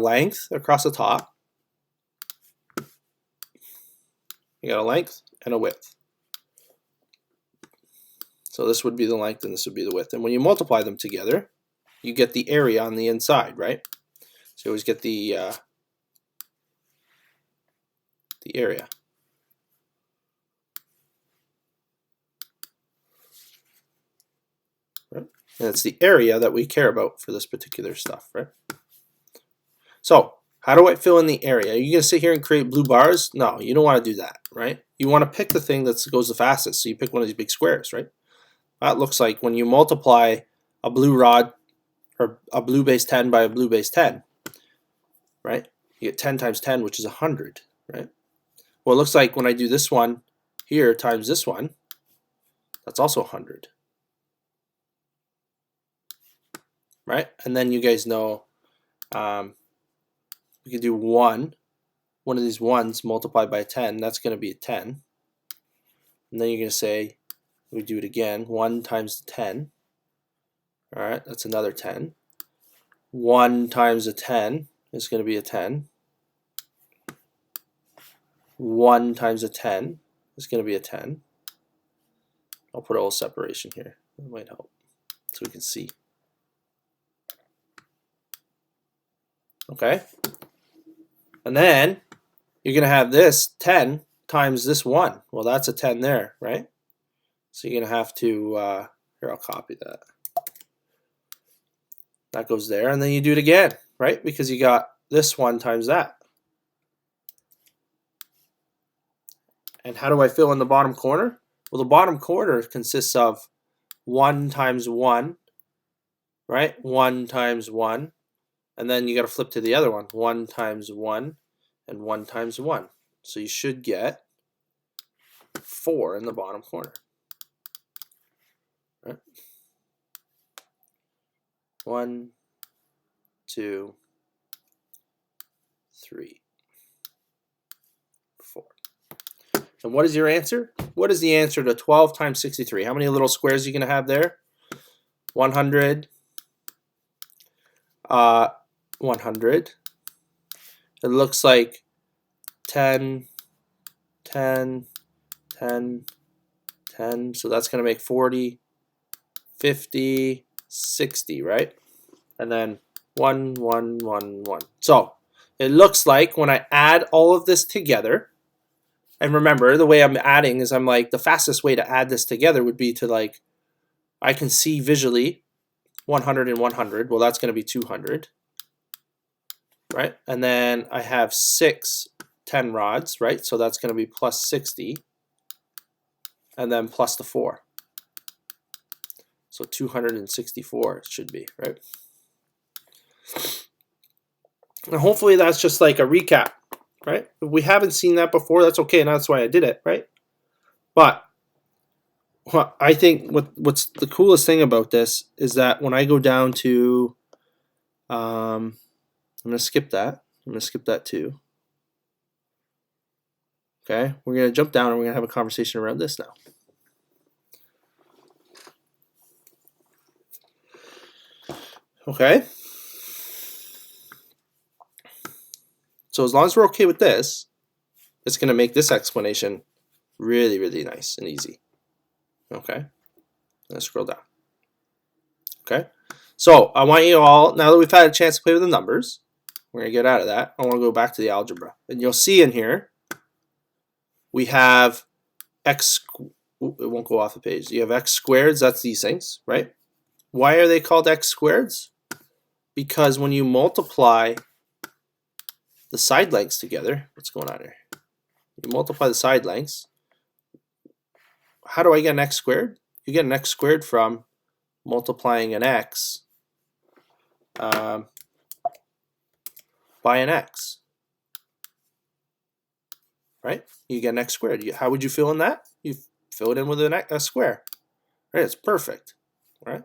length across the top. You got a length and a width. So this would be the length and this would be the width. And when you multiply them together, you get the area on the inside, right? So you always get the area. Right? And it's the area that we care about for this particular stuff, right? So how do I fill in the area? Are you going to sit here and create blue bars? No, you don't want to do that, right? You want to pick the thing that goes the fastest. So you pick one of these big squares, right? That looks like when you multiply a blue rod or a blue base 10 by a blue base 10, right? You get 10 times 10, which is 100, right? Well, it looks like when I do this one here times this one, that's also 100, right? And then you guys know we can do one of these ones multiplied by 10, that's going to be a 10. And then you're going to say, we do it again, 1 times 10. All right, that's another 10. 1 times a 10 is going to be a 10. 1 times a 10 is going to be a 10. I'll put a little separation here. That might help so we can see. Okay. And then you're going to have this 10 times this 1. Well, that's a 10 there, right? So you're going to have to, here, I'll copy that. That goes there, and then you do it again, right? Because you got this 1 times that. And how do I fill in the bottom corner? Well, the bottom corner consists of 1 times 1, right? 1 times 1. And then you got to flip to the other one. 1 times 1 and 1 times 1. So you should get 4 in the bottom corner. Right? 1, 2, 3, 4. And what is your answer? What is the answer to 12 times 63? How many little squares are you going to have there? 100. 100. It looks like 10, 10, 10, 10. So that's going to make 40, 50, 60, right? And then 1, 1, 1, 1. So it looks like when I add all of this together, and remember, the way I'm adding is I'm like, the fastest way to add this together would be to like, I can see visually 100 and 100. Well, that's going to be 200. Right? And then I have 6 10 rods, right? So that's going to be plus 60. And then plus the 4. So 264 it should be, right? And hopefully that's just like a recap, right? If we haven't seen that before, that's okay, and that's why I did it, right? But I think what's the coolest thing about this is that when I go down to, I'm going to skip that. I'm going to skip that too. Okay, we're going to jump down and we're going to have a conversation around this now. Okay. So as long as we're okay with this, it's going to make this explanation really, really nice and easy. Okay. Let's scroll down. Okay. So I want you all, now that we've had a chance to play with the numbers, we're going to get out of that. I want to go back to the algebra. And you'll see in here, we have x, it won't go off the page. You have x squareds, that's these things, right? Why are they called x squareds? Because when you multiply the side lengths together, what's going on here? You multiply the side lengths. How do I get an x squared? You get an x squared from multiplying an x by an x. Right? You get an x squared. How would you fill in that? You fill it in with a square. Right? It's perfect. Right?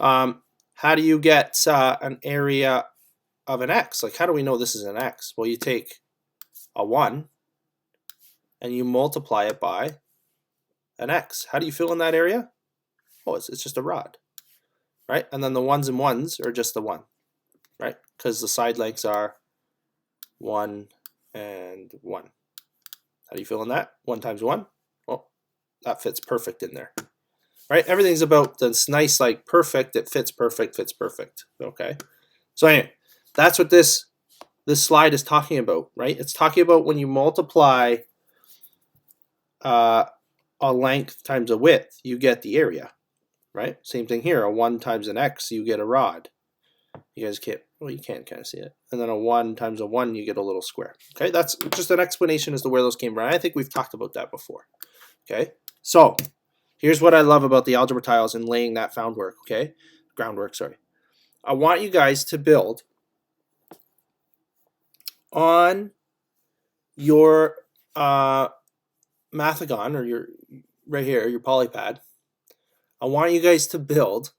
How do you get an area of an x? Like, how do we know this is an x? Well, you take a 1 and you multiply it by an x. How do you fill in that area? Oh, it's just a rod. Right? And then the ones and ones are just the 1. Right? because the side lengths are 1 and 1. How do you feel on that? 1 times 1? Well, that fits perfect in there. Right? Everything's about this nice, like, perfect. It fits perfect, fits perfect. Okay? So anyway, that's what this slide is talking about, right? It's talking about when you multiply a length times a width, you get the area, right? Same thing here. A 1 times an x, you get a rod. You guys can't, well, you can kind of see it. And then a 1 times a 1, you get a little square. Okay, that's just an explanation as to where those came from. I think we've talked about that before. Okay, so here's what I love about the algebra tiles and laying that groundwork, sorry. I want you guys to build on your Mathagon, or your right here, your polypad. I want you guys to build,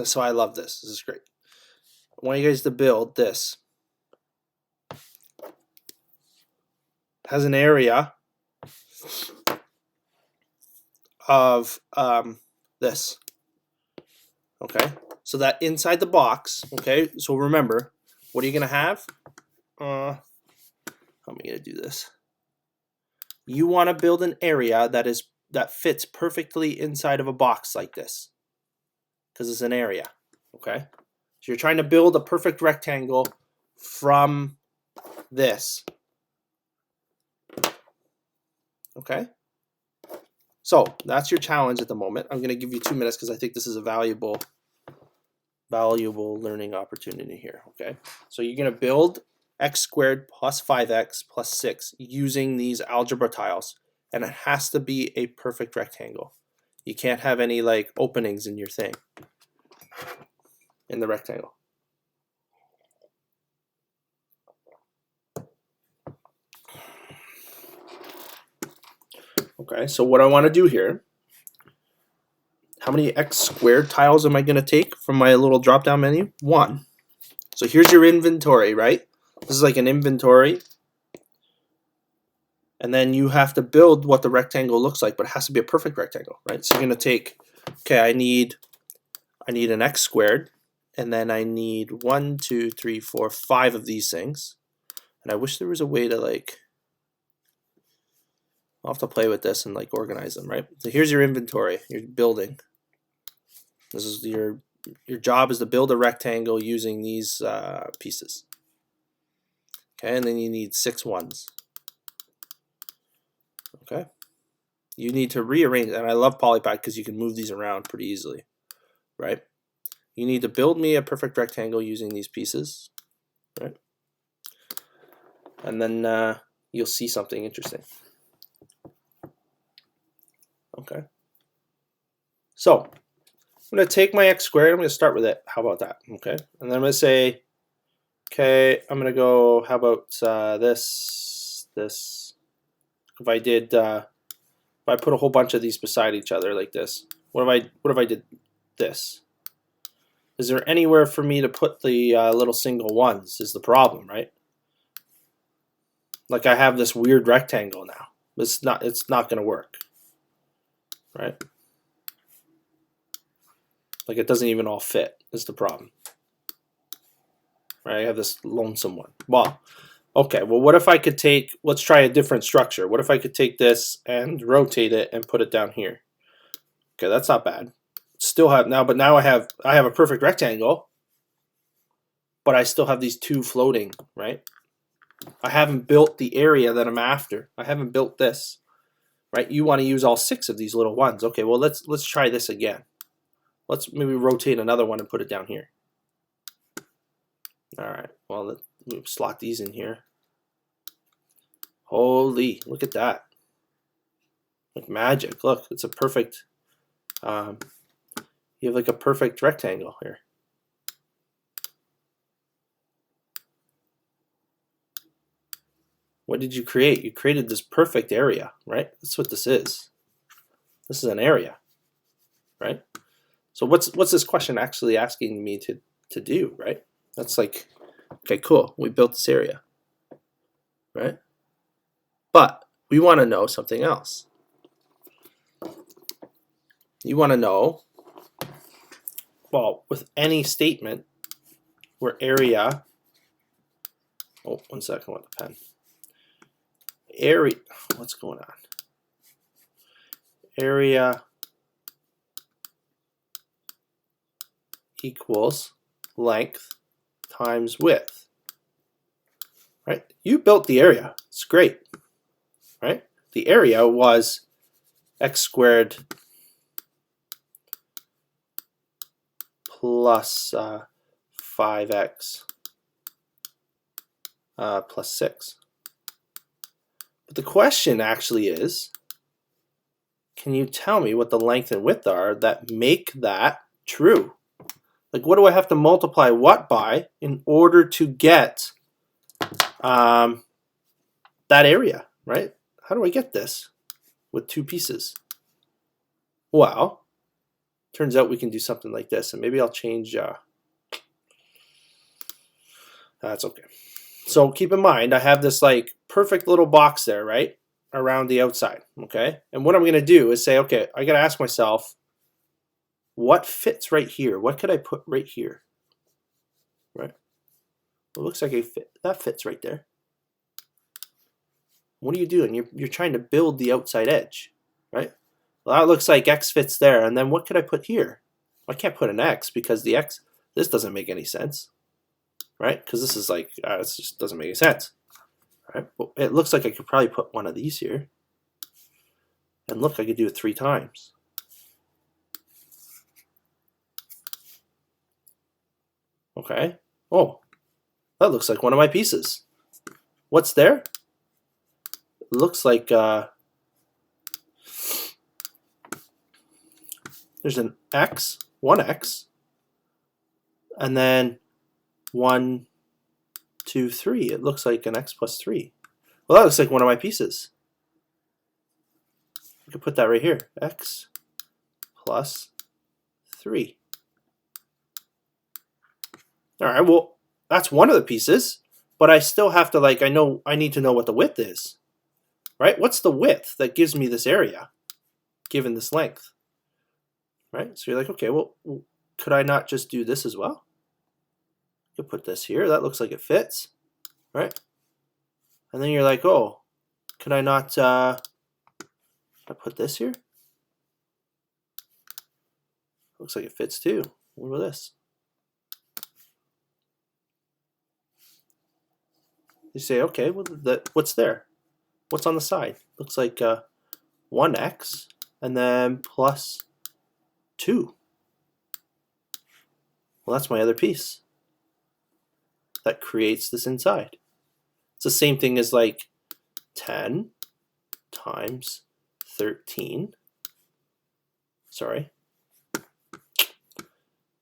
so I love this. This is great. I want you guys to build this. It has an area of this. Okay, so that inside the box, okay, so remember, what are you going to have? How am I going to do this? You want to build an area that fits perfectly inside of a box like this, because it's an area, okay? So you're trying to build a perfect rectangle from this, okay? So that's your challenge at the moment. I'm going to give you 2 minutes because I think this is a valuable learning opportunity here, okay? So you're going to build x squared plus 5x plus 6 using these algebra tiles, and it has to be a perfect rectangle. You can't have any like openings in your thing, in the rectangle. Okay, so what I want to do here, how many x squared tiles am I going to take from my little drop down menu? 1. So here's your inventory, right? This is like an inventory. And then you have to build what the rectangle looks like, but it has to be a perfect rectangle, right? So you're going to take, okay, I need an x squared, and then I need 1, 2, 3, 4, 5 of these things. And I wish there was a way to like, I'll have to play with this and like organize them, right? So here's your inventory, your building. This is your job is to build a rectangle using these pieces. Okay, and then you need 6 ones. Okay, you need to rearrange, and I love polypad because you can move these around pretty easily, right? You need to build me a perfect rectangle using these pieces, right? And then you'll see something interesting. Okay. So I'm going to take my x squared. I'm going to start with it. How about that? Okay. And then I'm going to say, okay, I'm going to go, how about this. If I put a whole bunch of these beside each other like this, what if I did this? Is there anywhere for me to put the little single ones is the problem, right? Like I have this weird rectangle now. It's not going to work, right? Like it doesn't even all fit is the problem, right? I have this lonesome one. Well, okay, well what if I could take, let's try a different structure. What if I could take this and rotate it and put it down here? Okay, that's not bad. Still have now, but now I have a perfect rectangle, but I still have these 2 floating, right? I haven't built the area that I'm after. I haven't built this, right? You want to use all 6 of these little ones. Okay, well let's try this again. Let's maybe rotate another one and put it down here. All right, well let's slot these in here. Holy, look at that. Like magic. Look, it's a perfect, you have like a perfect rectangle here. What did you create? You created this perfect area, right? That's what this is. This is an area, right? So what's this question actually asking me to do, right? That's like, okay, cool. We built this area, right? But we want to know something else. You want to know, well, with any statement where area Oh, 1 second with the pen. Area, what's going on? Area equals length times width. Right? You built the area. It's great. Right? The area was x squared plus 5x plus 6. But the question actually is, can you tell me what the length and width are that make that true? Like, what do I have to multiply what by in order to get that area, right? How do I get this with two pieces? Well, turns out we can do something like this, and maybe I'll change. That's okay. So keep in mind, I have this like perfect little box there, right, around the outside, okay? And what I'm going to do is say, okay, I got to ask myself, what fits right here? What could I put right here? Right? Well, it looks like that fits right there. What are you doing? You're trying to build the outside edge, right? Well, that looks like X fits there. And then what could I put here? I can't put an X because the X, this doesn't make any sense, right? Because this is like, this just doesn't make any sense. Right? But it looks like I could probably put one of these here. And look, I could do it 3 times. Okay. Oh, that looks like one of my pieces. What's there? It looks like there's an X, 1X, and then 1, 2, 3. It looks like an X plus 3. Well, that looks like one of my pieces. I could put that right here. X plus 3. All right, well, that's one of the pieces, but I still have to, like, I need to know what the width is, right? What's the width that gives me this area, given this length, right? So you're like, okay, well, could I not just do this as well? I could put this here. That looks like it fits, right? And then you're like, oh, could I not I put this here? Looks like it fits too. What about this? You say, okay, well, what's there? What's on the side? Looks like 1x and then plus 2. Well, that's my other piece. That creates this inside. It's the same thing as like 10 times 13. Sorry.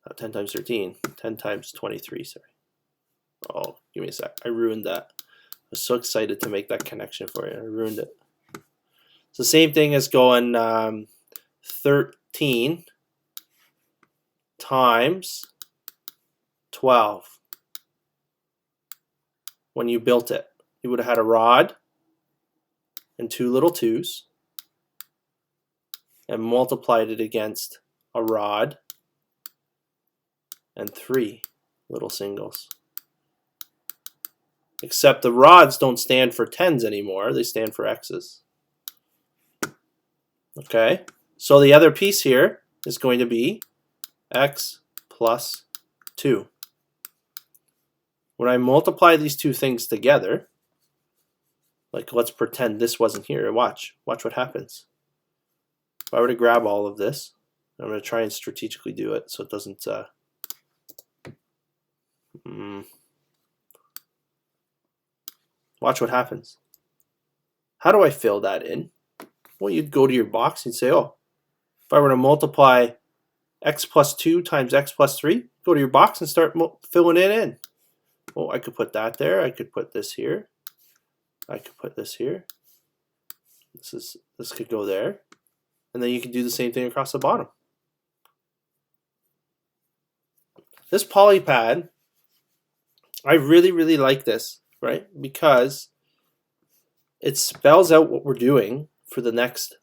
Not 10 times 13. 10 times 23, sorry. Oh, give me a sec. I ruined that. I was so excited to make that connection for you. I ruined it. It's the same thing as going 13 times 12. When you built it, you would have had a rod and 2 little 2's and multiplied it against a rod and 3 little singles. Except the rods don't stand for 10s anymore, they stand for x's. Okay, so the other piece here is going to be x plus 2. When I multiply these two things together, like let's pretend this wasn't here, watch what happens. If I were to grab all of this, I'm going to try and strategically do it so it doesn't watch what happens. How do I fill that in? Well, you'd go to your box and say, oh, if I were to multiply x plus 2 times x plus 3, go to your box and start filling it in. Oh, I could put that there. I could put this here. I could put this here. This could go there. And then you can do the same thing across the bottom. This polypad, I really, really like this, right? Because it spells out what we're doing for the next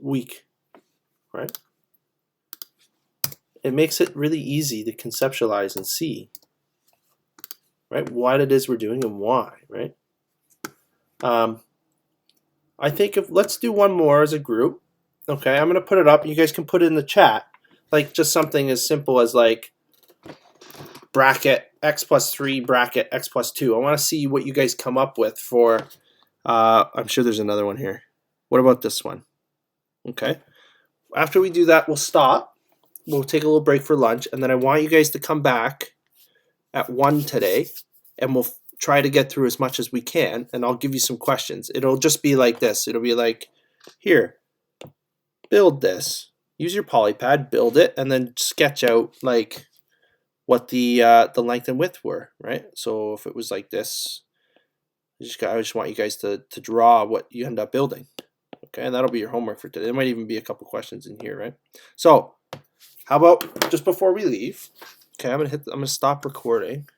week, right? It makes it really easy to conceptualize and see. right? What it is we're doing and why, right? I think let's do one more as a group. Okay, I'm gonna put it up. You guys can put it in the chat, like just something as simple as like bracket x plus 3 bracket x plus 2. I want to see what you guys come up with for. I'm sure there's another one here. What about this one? Okay. After we do that, we'll stop. We'll take a little break for lunch, and then I want you guys to come back at 1 today, and we'll try to get through as much as we can, and I'll give you some questions. It'll just be like this. It'll be like, here, build this. Use your polypad, build it, and then sketch out like what the length and width were, right? So if it was like this, I just want you guys to draw what you end up building. Okay, and that'll be your homework for today. There might even be a couple questions in here, right? So how about just before we leave? Okay, I'm gonna stop recording.